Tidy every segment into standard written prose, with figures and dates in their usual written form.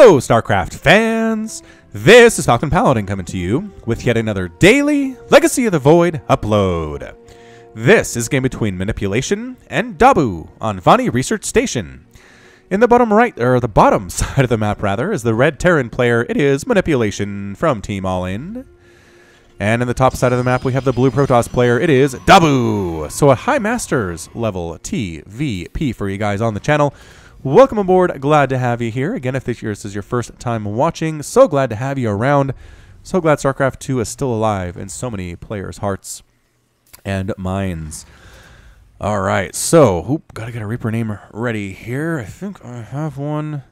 Hello, StarCraft fans! This is Falcon Paladin coming to you with yet another daily Legacy of the Void upload. This is a game between Manipulation and Dabu on Vaani Research Station. In the bottom right, or the bottom side of the map rather, is the red Terran player. It is Manipulation from Team All In. And in the top side of the map, we have the blue Protoss player. It is Dabu. So a High Masters level TVP for you guys on the channel. Welcome aboard. Glad to have you here. Again, if this is your first time watching, so glad to have you around. So glad StarCraft 2 is still alive in so many players' hearts and minds. All right, so gotta get a Reaper name ready here. I think I have one.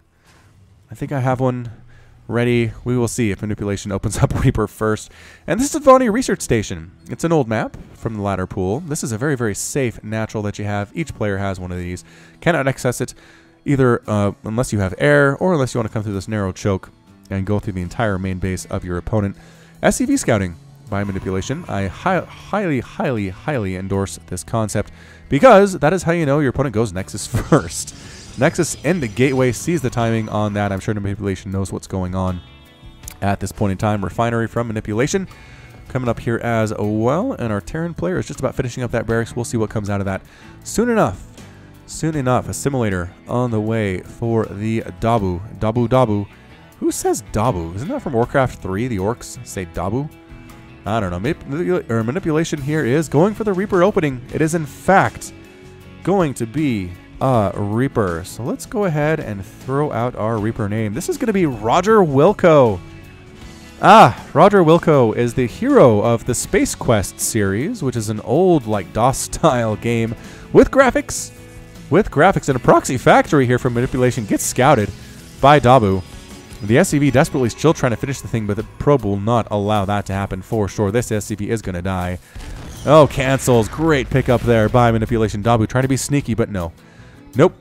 Ready. We will see if Manipulation opens up Reaper first. And this is Vaani Research Station. It's an old map from the ladder pool. This is a very, very safe natural that you have. Each player has one of these. Cannot access it either unless you have air or unless you want to come through this narrow choke and go through the entire main base of your opponent. SCV scouting by Manipulation. I highly endorse this concept because that is how you know your opponent goes Nexus first. Nexus in the gateway, sees the timing on that. I'm sure Manipulation knows what's going on at this point in time. Refinery from Manipulation coming up here as well. And our Terran player is just about finishing up that barracks. We'll see what comes out of that soon enough. Soon enough, a simulator on the way for the Dabu. Dabu. Who says Dabu? Isn't that from Warcraft 3? The orcs say Dabu? I don't know. Manipulation here is going for the Reaper opening. It is in fact going to be a Reaper. So let's go ahead and throw out our Reaper name. This is going to be Roger Wilco. Roger Wilco is the hero of the Space Quest series, which is an old like DOS style game with graphics. And a proxy factory here from Manipulation gets scouted by Dabu. The SCV desperately still trying to finish the thing, but the probe will not allow that to happen for sure. This SCV is going to die. Oh, cancels. Great pickup there by Manipulation. Dabu trying to be sneaky, but no. Nope.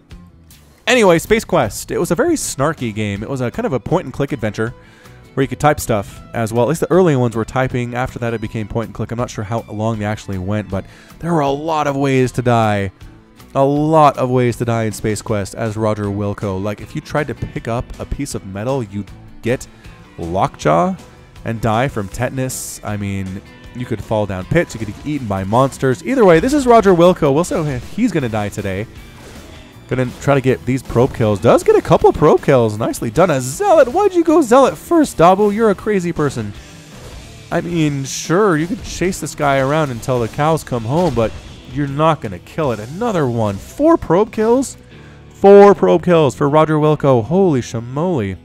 Anyway, Space Quest. It was a very snarky game. It was a kind of a point-and-click adventure where you could type stuff as well. At least the early ones were typing. After that, it became point-and-click. I'm not sure how long they actually went, but there were a lot of ways to die. A lot of ways to die in Space Quest as Roger Wilco. Like, if you tried to pick up a piece of metal, you'd get lockjaw and die from tetanus. I mean, you could fall down pits. You could get eaten by monsters. Either way, this is Roger Wilco. We'll see if he's going to die today. Going to try to get these probe kills. Does get a couple of probe kills. Nicely done. A Zealot. Why'd you go Zealot first, Dabu? You're a crazy person. I mean, sure, you could chase this guy around until the cows come home, but you're not going to kill it. Another one. 4 probe kills? 4 probe kills for Roger Wilco. Holy shamoly.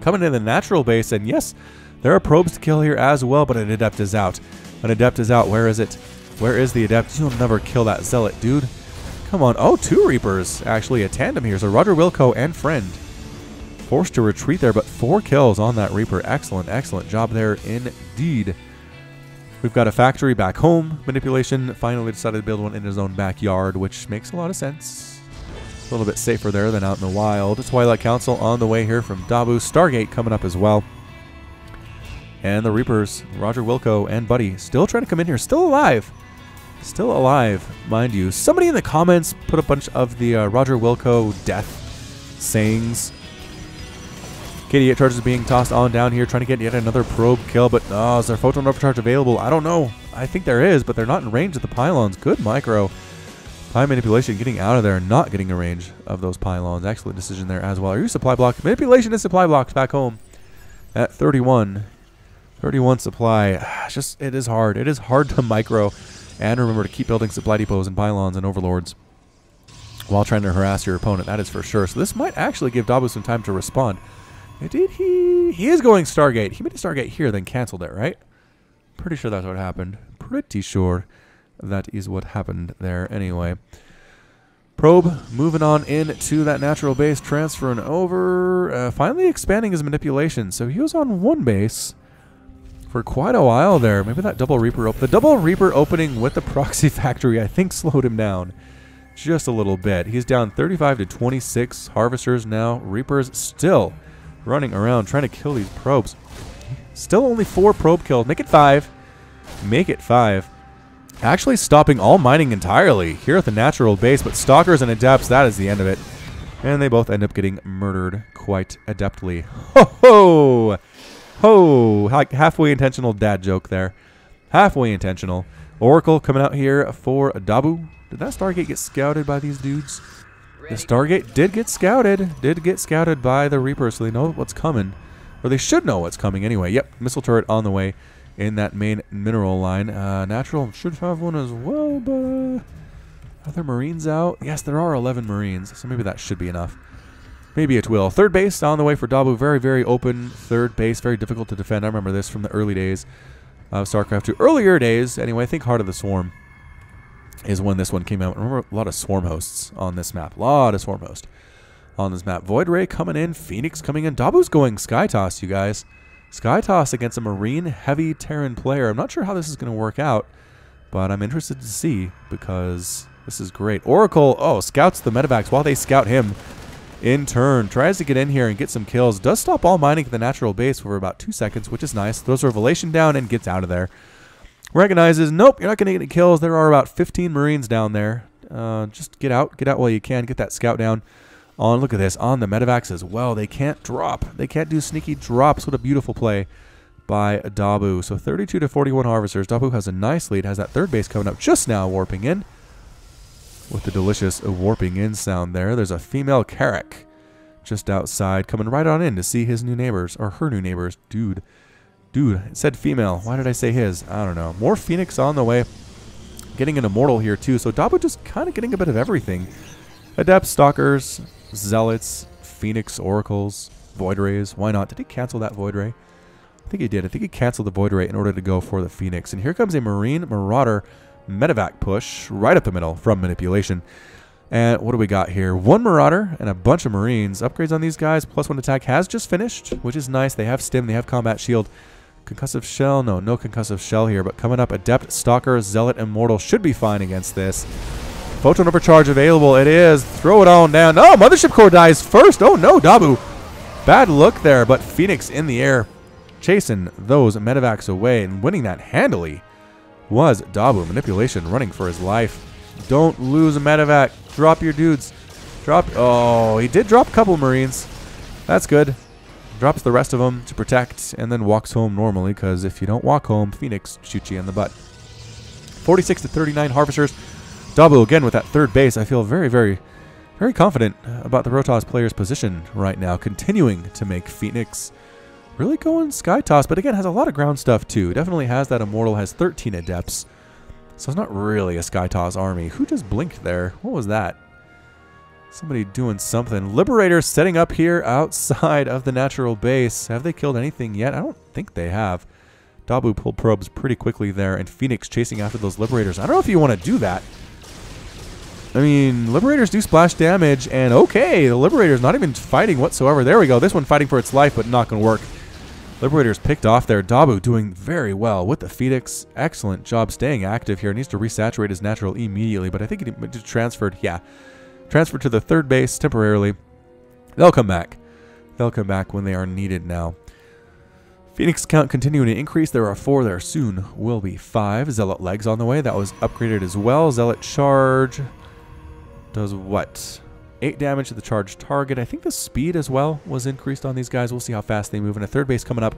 Coming in the natural base, and yes, there are probes to kill here as well, but an Adept is out. An Adept is out. Where is it? Where is the Adept? You'll never kill that Zealot, dude. Come on. Oh, 2 Reapers. Actually, a tandem here. So Roger Wilco and Friend forced to retreat there, but 4 kills on that Reaper. Excellent job there indeed. We've got a factory back home. Manipulation finally decided to build one in his own backyard, which makes a lot of sense. A little bit safer there than out in the wild. Twilight Council on the way here from Dabu. Stargate coming up as well. And the Reapers, Roger Wilco and Buddy, still trying to come in here. Still alive. Still alive, mind you. Somebody in the comments put a bunch of the Roger Wilco death sayings. KD8 charges being tossed on down here, trying to get yet another probe kill, but is there photon overcharge available? I don't know. I think there is, but they're not in range of the pylons. Good micro. By Manipulation getting out of there and not getting a range of those pylons. Excellent decision there as well. Are you supply block? Manipulation is supply blocks back home at 31. 31 supply. It is hard. It is hard to micro and remember to keep building supply depots and pylons and overlords while trying to harass your opponent. That is for sure. So this might actually give Dabu some time to respond. Did he? He is going Stargate. He made a Stargate here, then canceled it, right? Pretty sure that's what happened. Pretty sure that is what happened there. Anyway. Probe moving on into that natural base, transferring over. Finally expanding his Manipulation. So he was on one base for quite a while there. Maybe that double Reaper the double Reaper opening with the proxy factory, I think, slowed him down just a little bit. He's down 35 to 26 harvesters now. Reapers still running around trying to kill these probes. Still only 4 probe kills. Make it 5. Make it 5. Actually stopping all mining entirely here at the natural base, but Stalkers and Adepts, that is the end of it. And they both end up getting murdered quite adeptly. Ho ho! Ho! Halfway intentional dad joke there. Halfway intentional. Oracle coming out here for Dabu. Did that Stargate get scouted by these dudes? The Stargate did get scouted. Did get scouted by the Reaper, so they know what's coming. Or they should know what's coming anyway. Yep, missile turret on the way in that main mineral line. Natural should have one as well, but are there Marines out? Yes, there are 11 Marines, so maybe that should be enough. Maybe it will. Third base on the way for Dabu. Very, very open third base. Very difficult to defend. I remember this from the early days of StarCraft 2. Earlier days, anyway. I think Heart of the Swarm is when this one came out. I remember a lot of Swarm hosts on this map. A lot of Swarm hosts on this map. Void Ray coming in. Phoenix coming in. Dabu's going Sky Toss, you guys. Sky Toss against a Marine heavy Terran player. I'm not sure how this is going to work out, but I'm interested to see because this is great. Oracle, scouts the medevacs while they scout him in turn. Tries to get in here and get some kills. Does stop all mining at the natural base for about 2 seconds, which is nice. Throws Revelation down and gets out of there. Recognizes, nope, you're not going to get any kills. There are about 15 Marines down there. Just get out while you can. Get that scout down. Look at this, on the medevacs as well. They can't drop. They can't do sneaky drops. What a beautiful play by Dabu. So 32 to 41 harvesters. Dabu has a nice lead. Has that third base coming up just now, warping in. With the delicious warping in sound there. There's a female Carrack just outside, coming right on in to see his new neighbors, or her new neighbors. Dude, it said female. Why did I say his? I don't know. More Phoenix on the way. Getting an Immortal here too. So Dabu just kind of getting a bit of everything. Adepts, Stalkers, Zealots, Phoenix, Oracles, Void Rays. Why not? Did he cancel that Void Ray? I think he did. I think he canceled the Void Ray in order to go for the Phoenix. And here comes a Marine Marauder medevac push right up the middle from Manipulation. And what do we got here? One Marauder and a bunch of Marines. Upgrades on these guys. +1 attack has just finished, which is nice. They have Stim. They have Combat Shield. Concussive Shell? No Concussive Shell here. But coming up, Adept, Stalker, Zealot, Immortal should be fine against this. Photon Overcharge available. It is. Throw it on down. Oh, Mothership Core dies first. Oh, no, Dabu. Bad look there, but Phoenix in the air chasing those medevacs away and winning that handily was Dabu. Manipulation running for his life. Don't lose a medevac. Drop your dudes. Oh, he did drop a couple Marines. That's good. Drops the rest of them to protect and then walks home normally because if you don't walk home, Phoenix shoots you in the butt. 46 to 39 harvesters. Dabu again with that third base. I feel very, very, very confident about the Protoss player's position right now. Continuing to make Phoenix really going Sky Toss, but again, has a lot of ground stuff too. Definitely has that Immortal, has 13 Adepts. So it's not really a Sky Toss army. Who just blinked there? What was that? Somebody doing something. Liberators setting up here outside of the natural base. Have they killed anything yet? I don't think they have. Dabu pulled probes pretty quickly there, and Phoenix chasing after those Liberators. I don't know if you want to do that. I mean, Liberators do splash damage, and okay, the Liberator's not even fighting whatsoever. There we go. This one fighting for its life, but not going to work. Liberators picked off there. Dabu doing very well with the Phoenix. Excellent job staying active here. Needs to resaturate his natural immediately, but I think it just transferred. Yeah, transferred to the third base temporarily. They'll come back. They'll come back when they are needed now. Phoenix count continuing to increase. There are 4. There soon will be 5. Zealot legs on the way. That was upgraded as well. Zealot charge does what? 8 damage to the charged target. I think the speed as well was increased on these guys. We'll see how fast they move. And a third base coming up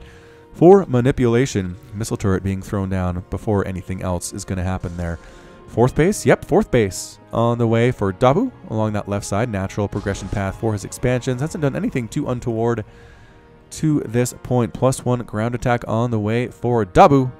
for Manipulation. Missile turret being thrown down before anything else is going to happen there. Fourth base? Yep, fourth base on the way for Dabu along that left side. Natural progression path for his expansions. Hasn't done anything too untoward to this point. +1 ground attack on the way for Dabu.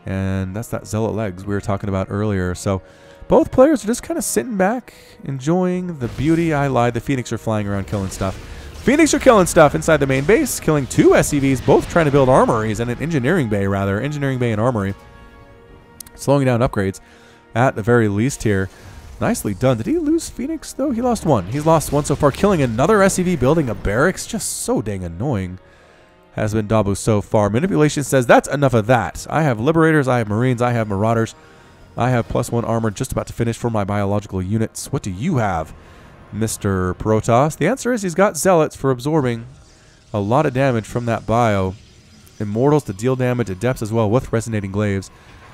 And that's that Zealot legs we were talking about earlier. So both players are just kind of sitting back, enjoying the beauty. I lied. The Phoenix are flying around killing stuff. Phoenix are killing stuff inside the main base, killing 2 SCVs, both trying to build armories and an engineering bay, rather. Engineering bay and armory. Slowing down upgrades at the very least here. Nicely done. Did he lose Phoenix, though? He lost 1. He's lost 1 so far. Killing another SCV, building a barracks. Just so dang annoying. Has been Dabu so far. Manipulation says, that's enough of that. I have Liberators, I have Marines, I have Marauders. I have +1 armor just about to finish for my biological units. What do you have, Mr. Protoss? The answer is he's got Zealots for absorbing a lot of damage from that bio. Immortals to deal damage, Adepts as well with Resonating Glaives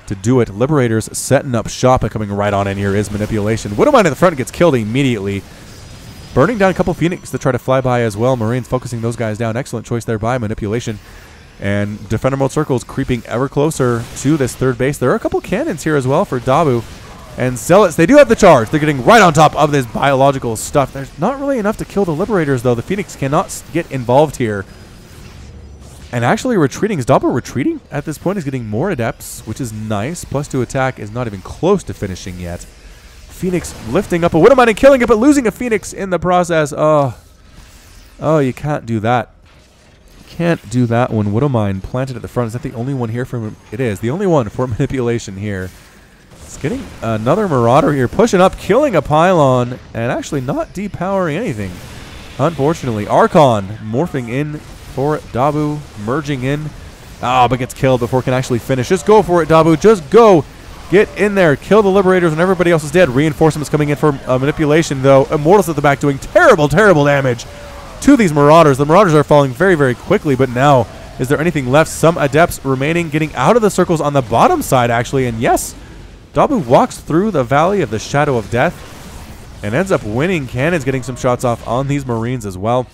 to do it. Liberators setting up shop and coming right on in here is Manipulation. Widowmine in the front gets killed immediately. Burning down a couple Phoenix to try to fly by as well. Marines focusing those guys down. Excellent choice there by Manipulation. And Defender Mode Circles creeping ever closer to this third base. There are a couple cannons here as well for Dabu. And Zealots, they do have the charge. They're getting right on top of this biological stuff. There's not really enough to kill the Liberators, though. The Phoenix cannot get involved here. And actually retreating. Is Dabu retreating at this point? He's getting more Adepts, which is nice. +2 attack is not even close to finishing yet. Phoenix lifting up a Widowmine and killing it, but losing a Phoenix in the process. Oh, you can't do that. Can't do that when Widowmine planted at the front. Is that the only one here for... It is. The only one for Manipulation here. It's getting another Marauder here. Pushing up, killing a Pylon, and actually not depowering anything. Unfortunately. Archon morphing in for Dabu. Merging in. But gets killed before it can actually finish. Just go for it, Dabu. Just go. Get in there. Kill the Liberators when everybody else is dead. Reinforcements coming in for Manipulation, though. Immortals at the back doing terrible, terrible damage to these Marauders. The Marauders are falling very, very quickly, but now, is there anything left? Some Adepts remaining, getting out of the circles on the bottom side, actually. And yes, Dabu walks through the Valley of the Shadow of Death and ends up winning. Cannons getting some shots off on these Marines as well.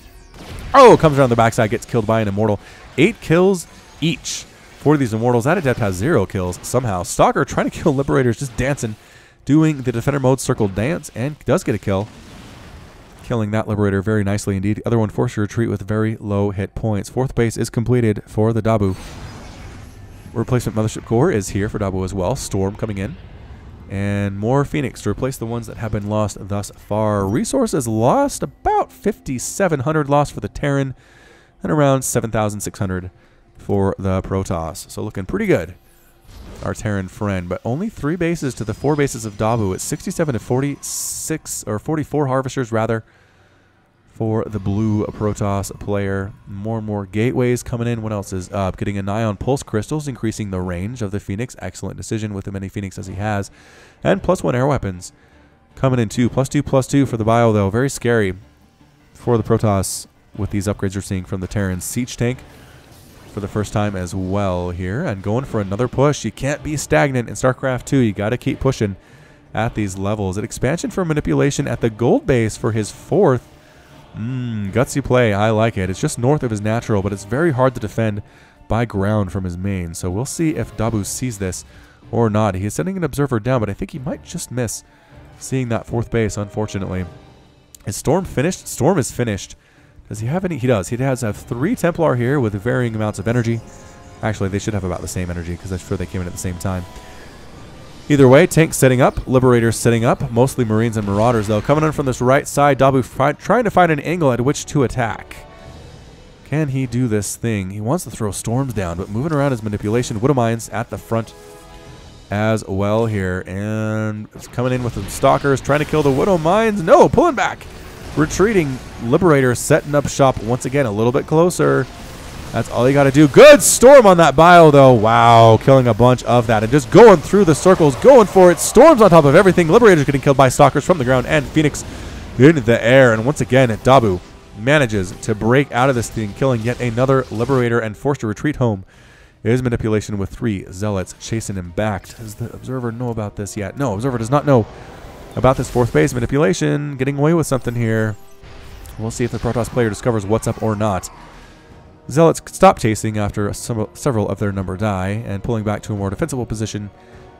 Comes around the backside, gets killed by an Immortal. 8 kills each for these Immortals. That Adept has 0 kills somehow. Stalker trying to kill Liberators, just dancing, doing the Defender Mode Circle dance, and does get a kill. Killing that Liberator very nicely indeed. The other one forced to retreat with very low hit points. 4th base is completed for the Dabu. Replacement Mothership Core is here for Dabu as well. Storm coming in. And more Phoenix to replace the ones that have been lost thus far. Resources lost, about 5,700 lost for the Terran, and around 7,600 for the Protoss. So looking pretty good, our Terran friend. But only 3 bases to the 4 bases of Dabu. It's 67 to 46, or 44 Harvesters rather, for the blue Protoss player. More and more gateways coming in. What else is up? Getting an eye on Pulse Crystals, increasing the range of the Phoenix. Excellent decision with the many Phoenix as he has. And +1 air weapons coming in too. +2/+2 for the bio, though. Very scary for the Protoss with these upgrades you're seeing from the Terran. Siege Tank for the first time as well here. And going for another push. You can't be stagnant in StarCraft 2. You got to keep pushing at these levels. An expansion for Manipulation at the gold base for his 4th. Gutsy play. I like it. It's just north of his natural, but it's very hard to defend by ground from his main. So we'll see if Dabu sees this or not. He is sending an observer down, but I think he might just miss seeing that 4th base, unfortunately. Is Storm finished? Storm is finished. Does he have any? He does. He does have 3 Templar here with varying amounts of energy. Actually, they should have about the same energy because I'm sure they came in at the same time. Either way, tanks setting up, Liberators setting up, mostly Marines and Marauders, though. Coming in from this right side, Dabu trying to find an angle at which to attack. Can he do this thing? He wants to throw Storms down, but moving around his Manipulation. Widowmines at the front as well here. And it's coming in with some Stalkers, trying to kill the Widowmines. No, pulling back. Retreating Liberators, setting up shop once again a little bit closer. That's all you got to do. Good Storm on that bio, though. Wow, killing a bunch of that. And just going through the circles, going for it. Storms on top of everything. Liberators getting killed by Stalkers from the ground and Phoenix in the air. And once again, Dabu manages to break out of this thing, killing yet another Liberator and forced to retreat home. Is Manipulation with 3 Zealots chasing him back. Does the Observer know about this yet? No, Observer does not know about this 4th base. Manipulation getting away with something here. We'll see if the Protoss player discovers what's up or not. Zealots stop chasing after several of their number die, and pulling back to a more defensible position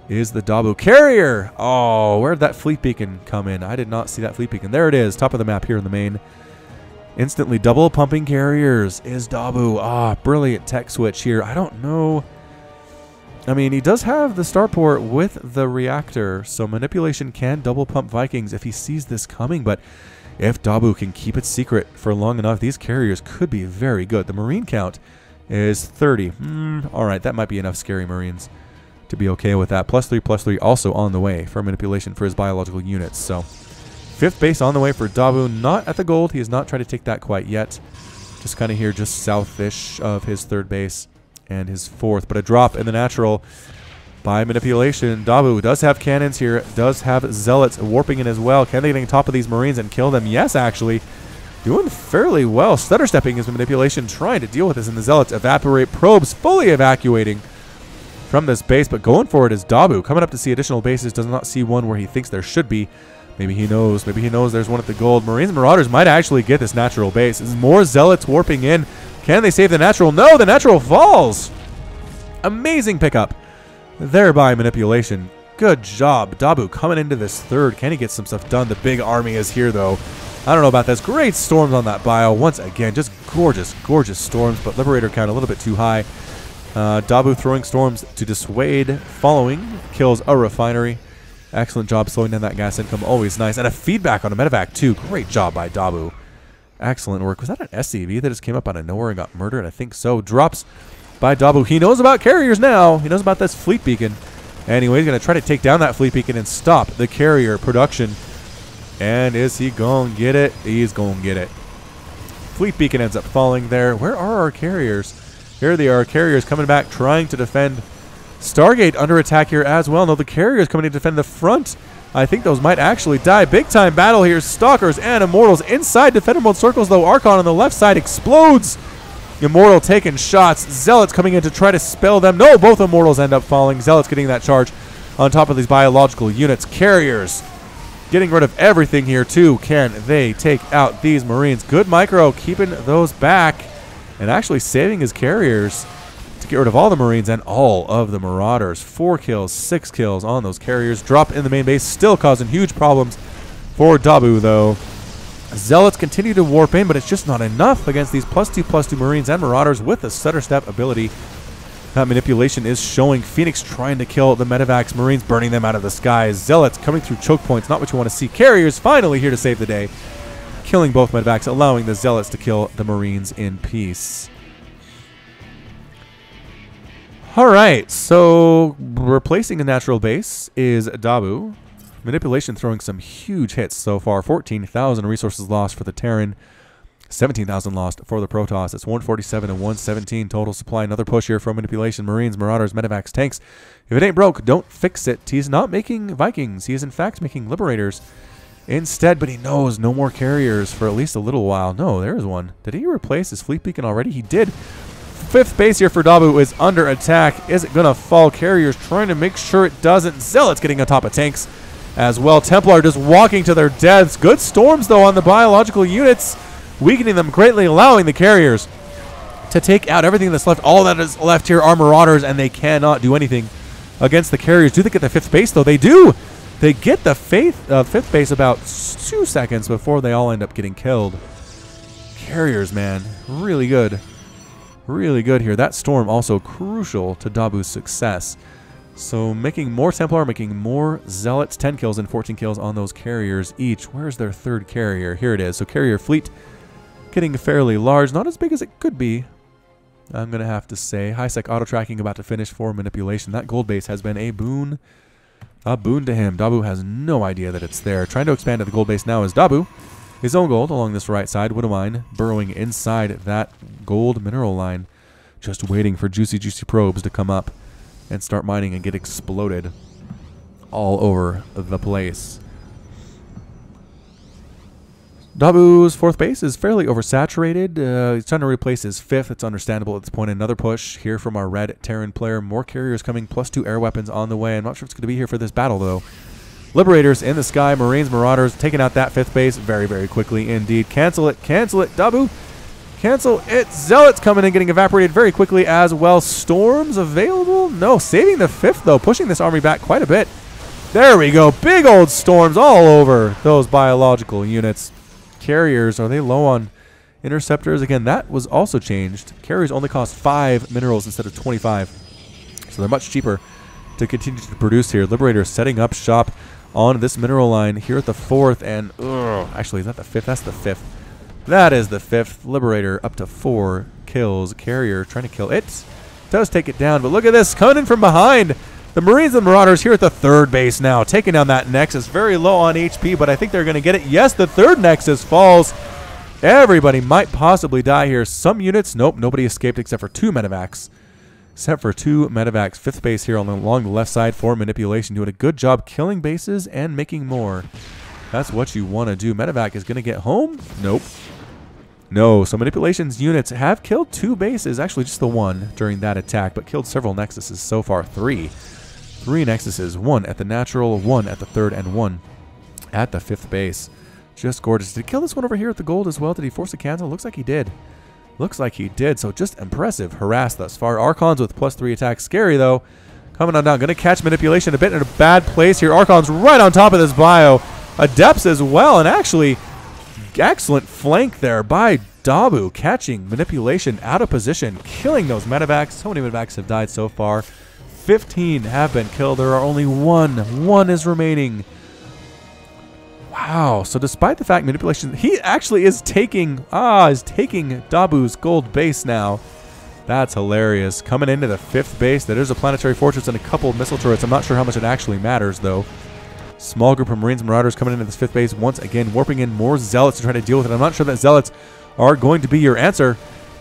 is the Dabu carrier. Oh, where did that fleet beacon come in? I did not see that fleet beacon. There it is, top of the map here in the main. Instantly double pumping carriers is Dabu. Brilliant tech switch here. I don't know. I mean, he does have the starport with the reactor, so Manipulation can double pump Vikings if he sees this coming, but if Dabu can keep it secret for long enough, these carriers could be very good. The Marine count is 30. Alright, that might be enough scary Marines to be okay with that. +3/+3 also on the way for Manipulation for his biological units. So 5th base on the way for Dabu. Not at the gold. He has not tried to take that quite yet. Just kind of here, just south-ish of his 3rd base and his 4th. But a drop in the natural by Manipulation. Dabu does have cannons here, does have Zealots warping in as well. Can they get on top of these Marines and kill them? Yes, actually. Doing fairly well. Stutter stepping his Manipulation, trying to deal with this, and the Zealots evaporate. Probes fully evacuating from this base, but going for it is Dabu. Coming up to see additional bases, does not see one where he thinks there should be. Maybe he knows. Maybe he knows there's one at the gold. Marines and Marauders might actually get this natural base. There's more Zealots warping in. Can they save the natural? No, the natural falls. Amazing pickup. Thereby manipulation. Good job. Dabu coming into this third. Can he get some stuff done? The big army is here, though. I don't know about this. Great storms on that bio. Once again, just gorgeous, gorgeous storms, but Liberator count a little bit too high. Dabu throwing storms to dissuade. Following kills a refinery. Excellent job slowing down that gas income. Always nice. And a feedback on a medevac, too. Great job by Dabu. Excellent work. Was that an SCV that just came up out of nowhere and got murdered? I think so. Drops by Dabu. He knows about carriers now. He knows about this fleet beacon. Anyway, he's going to try to take down that fleet beacon and stop the carrier production. And is he going to get it? He's going to get it. Fleet beacon ends up falling there. Where are our carriers? Here they are. Carriers coming back, trying to defend. Stargate under attack here as well. No, the carriers coming to defend the front. I think those might actually die. Big time battle here. Stalkers and Immortals inside defender mode circles, though. Archon on the left side explodes. Immortal taking shots. Zealots coming in to try to spell them. No, both Immortals end up falling. Zealots getting that charge on top of these biological units. Carriers getting rid of everything here, too. Can they take out these Marines? Good micro, keeping those back and actually saving his carriers to get rid of all the Marines and all of the Marauders. 4 kills, 6 kills on those carriers. Drop in the main base, still causing huge problems for Dabu, though. Zealots continue to warp in, but it's just not enough against these +2/+2 Marines and Marauders with the Stutter Step ability. That manipulation is showing. Phoenix trying to kill the medevacs. Marines burning them out of the skies. Zealots coming through choke points. Not what you want to see. Carriers finally here to save the day. Killing both medevacs, allowing the Zealots to kill the Marines in peace. Alright, so replacing a natural base is Dabu. Manipulation throwing some huge hits so far. 14,000 resources lost for the Terran. 17,000 lost for the Protoss. It's 147 and 117 total supply. Another push here from Manipulation. Marines, Marauders, Medevacs, Tanks. If it ain't broke, don't fix it. He's not making Vikings. He is in fact making Liberators instead, but he knows no more carriers for at least a little while. No, there's one. Did he replace his fleet beacon already? He did. 5th base here for Dabu is under attack. Is it going to fall? Carriers trying to make sure it doesn't. Zealots getting on top of tanks as well. Templar just walking to their deaths. Good storms, though, on the biological units, weakening them greatly, allowing the carriers to take out everything that's left. All that is left here are Marauders, and they cannot do anything against the carriers. Do they get the 5th base, though? They do. They get the 5th base about 2 seconds before they all end up getting killed. Carriers, man. Really good. Really good here. That storm also crucial to Dabu's success. So making more Templar, making more Zealots. 10 kills and 14 kills on those carriers each. Where's their 3rd carrier? Here it is. So carrier fleet getting fairly large. Not as big as it could be, I'm going to have to say. High-sec auto-tracking about to finish for Manipulation. That gold base has been a boon. A boon to him. Dabu has no idea that it's there. Trying to expand to the gold base now is Dabu. His own gold along this right side. Widowmine burrowing inside that gold mineral line. Just waiting for juicy, juicy probes to come up and start mining and get exploded all over the place. Dabu's 4th base is fairly oversaturated. He's trying to replace his 5th. It's understandable at this point. Another push here from our red Terran player. More carriers coming, +2 air weapons on the way. I'm not sure if it's going to be here for this battle, though. Liberators in the sky. Marines, Marauders taking out that 5th base very, very quickly indeed. Cancel it. Cancel it. Dabu. Cancel it. Zealots coming in, getting evaporated very quickly as well. Storms available? No. Saving the 5th, though. Pushing this army back quite a bit. There we go. Big old storms all over those biological units. Carriers, are they low on interceptors? Again, that was also changed. Carriers only cost 5 minerals instead of 25. So they're much cheaper to continue to produce here. Liberators setting up shop on this mineral line here at the 4th. And, actually, is that the 5th? That's the 5th. That is the 5th. Liberator up to 4 kills. Carrier trying to kill it. Does take it down, but look at this. Coming in from behind. The Marines and Marauders here at the 3rd base now. Taking down that Nexus. Very low on HP, but I think they're going to get it. Yes, the 3rd Nexus falls. Everybody might possibly die here. Some units, nope, nobody escaped except for 2 medevacs. Except for 2 medevacs. 5th base here along the left side for Manipulation. Doing a good job killing bases and making more. That's what you want to do. Medevac is going to get home? Nope. No, so Manipulation's units have killed 2 bases. Actually, just the 1 during that attack, but killed several Nexuses so far. 3 Nexuses. 1 at the natural, 1 at the 3rd, and 1 at the 5th base. Just gorgeous. Did he kill this one over here at the gold as well? Did he force a cancel? Looks like he did. Looks like he did. So just impressive harass thus far. Archons with +3 attack. Scary though. Coming on down. Going to catch manipulation a bit in a bad place here. Archons right on top of this bio. Adepts as well. And actually, excellent flank there by Dabu. Catching manipulation out of position. Killing those medevacs. So many medevacs have died so far. 15 have been killed. There are only one. One is remaining. Wow. So despite the fact manipulation, he actually is taking Dabu's gold base now. That's hilarious. Coming into the 5th base, there's a planetary fortress and a couple of missile turrets. I'm not sure how much it actually matters, though. Small group of Marines and Marauders coming into this 5th base. Once again, warping in more Zealots to try to deal with it. I'm not sure that Zealots are going to be your answer.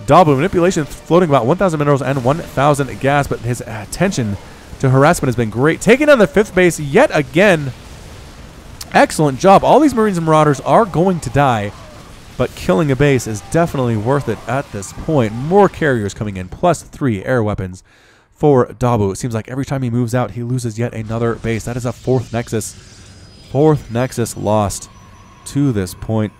Dabu, manipulation floating about 1,000 minerals and 1,000 gas, but his attention to harassment has been great. Taking on the 5th base yet again. Excellent job. All these Marines and Marauders are going to die, but killing a base is definitely worth it at this point. More carriers coming in, +3 air weapons for Dabu. It seems like every time he moves out, he loses yet another base. That is a 4th Nexus. 4th Nexus lost to this point.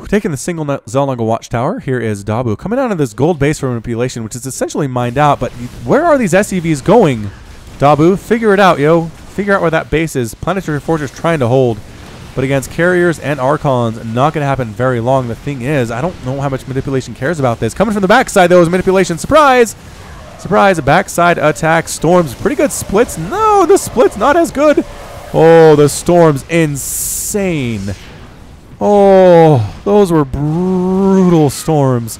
Taking the single Zelnaga Watchtower, here is Dabu coming down to this gold base for manipulation, which is essentially mined out. But where are these SCVs going? Dabu, figure it out, yo. Figure out where that base is. Planetary Fortress trying to hold. But against carriers and Archons, not going to happen very long. The thing is, I don't know how much manipulation cares about this. Coming from the backside, though, is manipulation. Surprise! Surprise, a backside attack. Storms, pretty good splits. No, the split's not as good. Oh, the Storm's insane. Oh, those were brutal Storms.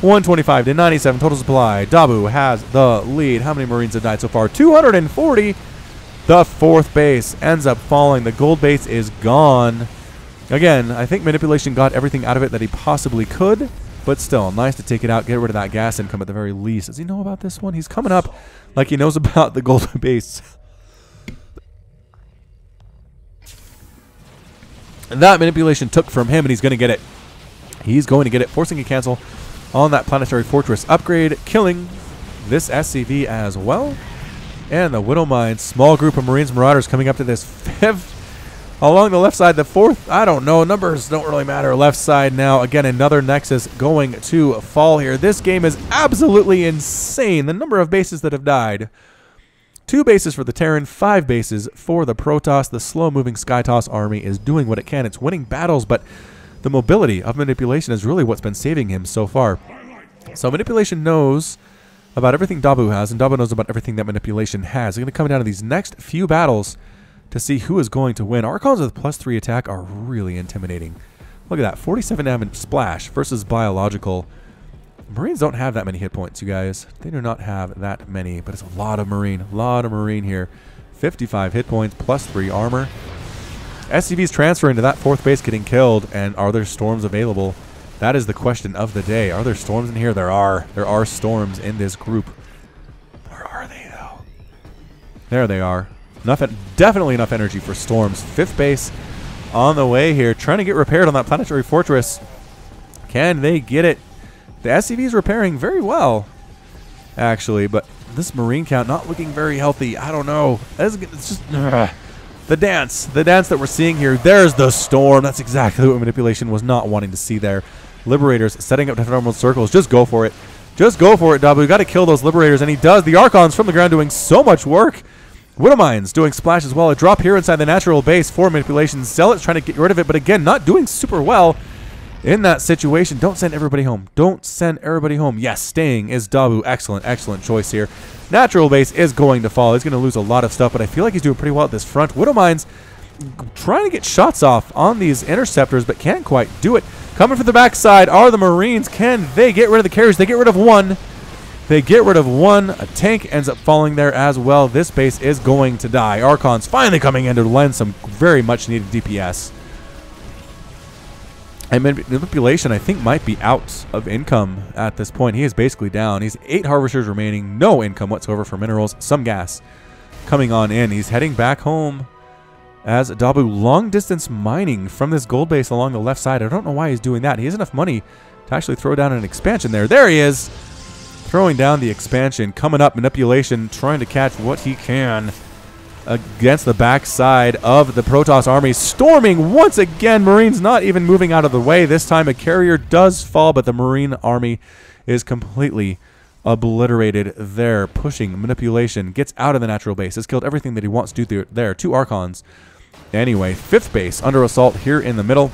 125 to 97 total supply. Dabu has the lead. How many Marines have died so far? 240. The 4th base ends up falling. The gold base is gone. Again, I think manipulation got everything out of it that he possibly could, but still, nice to take it out, get rid of that gas income at the very least. Does he know about this one? He's coming up like he knows about the gold base. And that manipulation took from him, and he's going to get it. He's going to get it, forcing a cancel on that planetary fortress upgrade, killing this SCV as well. And the Widow Mine, small group of Marines and Marauders coming up to this 5th. Along the left side, the 4th, I don't know, numbers don't really matter. Left side now, again, another Nexus going to fall here. This game is absolutely insane. The number of bases that have died. 2 bases for the Terran, 5 bases for the Protoss. The slow-moving Skytoss army is doing what it can. It's winning battles, but the mobility of manipulation is really what's been saving him so far. So manipulation knows about everything Dabu has, and Dabu knows about everything that manipulation has. They're going to come down to these next few battles to see who is going to win. Archons with +3 attack are really intimidating. Look at that, 47 damage splash versus biological. Marines don't have that many hit points, you guys. They do not have that many, but it's a lot of Marine here. 55 hit points, +3 armor. SCVs transferring to that 4th base, getting killed, and are there Storms available? That is the question of the day. Are there Storms in here? There are. There are Storms in this group. Where are they, though? There they are. Definitely enough energy for Storms. 5th base on the way here, trying to get repaired on that planetary fortress. Can they get it? The SCV is repairing very well, actually, but this Marine count not looking very healthy. I don't know. It's just the dance that we're seeing here. There's the Storm. That's exactly what manipulation was not wanting to see there. Liberators setting up deformable circles. Just go for it. Just go for it, Dabu. You got to kill those Liberators, and he does. The Archons from the ground doing so much work. Widow Mines doing splash as well. A drop here inside the natural base for manipulation. Zealots trying to get rid of it, but again, not doing super well in that situation. Don't send everybody home. Don't send everybody home. Yes, staying is Dabu. Excellent, excellent choice here. Natural base is going to fall. He's going to lose a lot of stuff, but I feel like he's doing pretty well at this front. Widow Mines trying to get shots off on these interceptors, but can't quite do it. Coming from the backside are the Marines. Can they get rid of the carriers? They get rid of one. They get rid of one. A tank ends up falling there as well. This base is going to die. Archons finally coming in to lend some very much needed DPS. And manipulation, I think, might be out of income at this point. He is basically down. He's 8 harvesters remaining. No income whatsoever for minerals. Some gas coming on in. He's heading back home as Dabu long distance mining from this gold base along the left side. I don't know why he's doing that. He has enough money to actually throw down an expansion there. There he is. throwing down the expansion, coming up, manipulation, trying to catch what he can against the backside of the Protoss army, storming once again. Marines not even moving out of the way. This time a carrier does fall, but the Marine army is completely obliterated there. Pushing, manipulation, gets out of the natural base, has killed everything that he wants to do there. 2 Archons. Anyway, 5th base under assault here in the middle,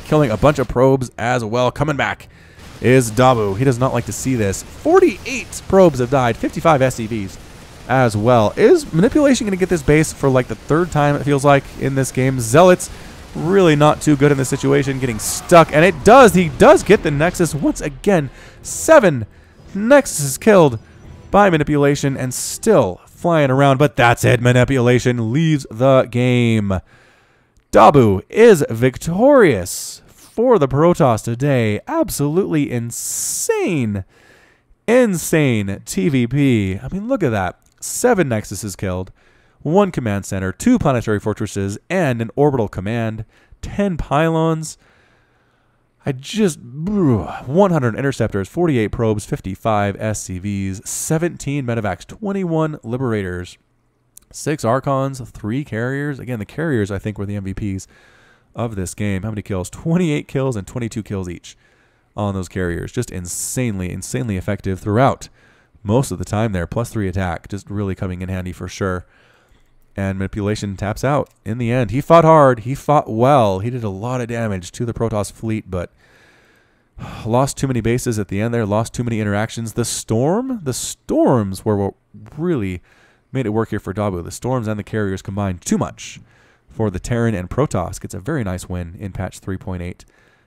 killing a bunch of probes as well. Coming back is Dabu. He does not like to see this. 48 probes have died, 55 SCVs as well. Is manipulation going to get this base for like the 3rd time, it feels like, in this game? Zealots really not too good in this situation, getting stuck, and it does. He does get the Nexus once again. 7 Nexus killed by manipulation and still flying around, but that's it. Manipulation leaves the game. Dabu is victorious for the Protoss today. Absolutely insane. Insane TVP. I mean, look at that. 7 Nexuses killed, 1 command center, 2 planetary fortresses, and an orbital command, 10 pylons. 100 interceptors, 48 probes, 55 SCVs, 17 medevacs, 21 liberators, 6 Archons, 3 carriers. Again, the carriers, I think, were the MVPs of this game. How many kills? 28 kills and 22 kills each on those carriers. Just insanely, insanely effective throughout most of the time there. +3 attack, just really coming in handy for sure. And manipulation taps out in the end. He fought hard. He fought well. He did a lot of damage to the Protoss fleet, but lost too many bases at the end there. Lost too many interactions. The storms were what really made it work here for Dabu. The storms and the carriers combined too much for the Terran, and Protoss gets a very nice win in patch 3.8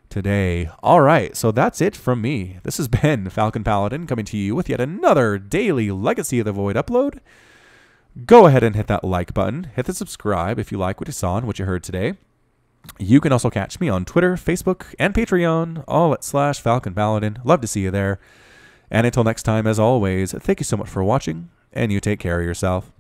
today. All right, so that's it from me. This has been Falcon Paladin coming to you with yet another daily Legacy of the Void upload. Go ahead and hit that like button. Hit the subscribe if you like what you saw and what you heard today. You can also catch me on Twitter, Facebook, and Patreon, all at /Falcon Paladin. Love to see you there. And until next time, as always, thank you so much for watching, and you take care of yourself.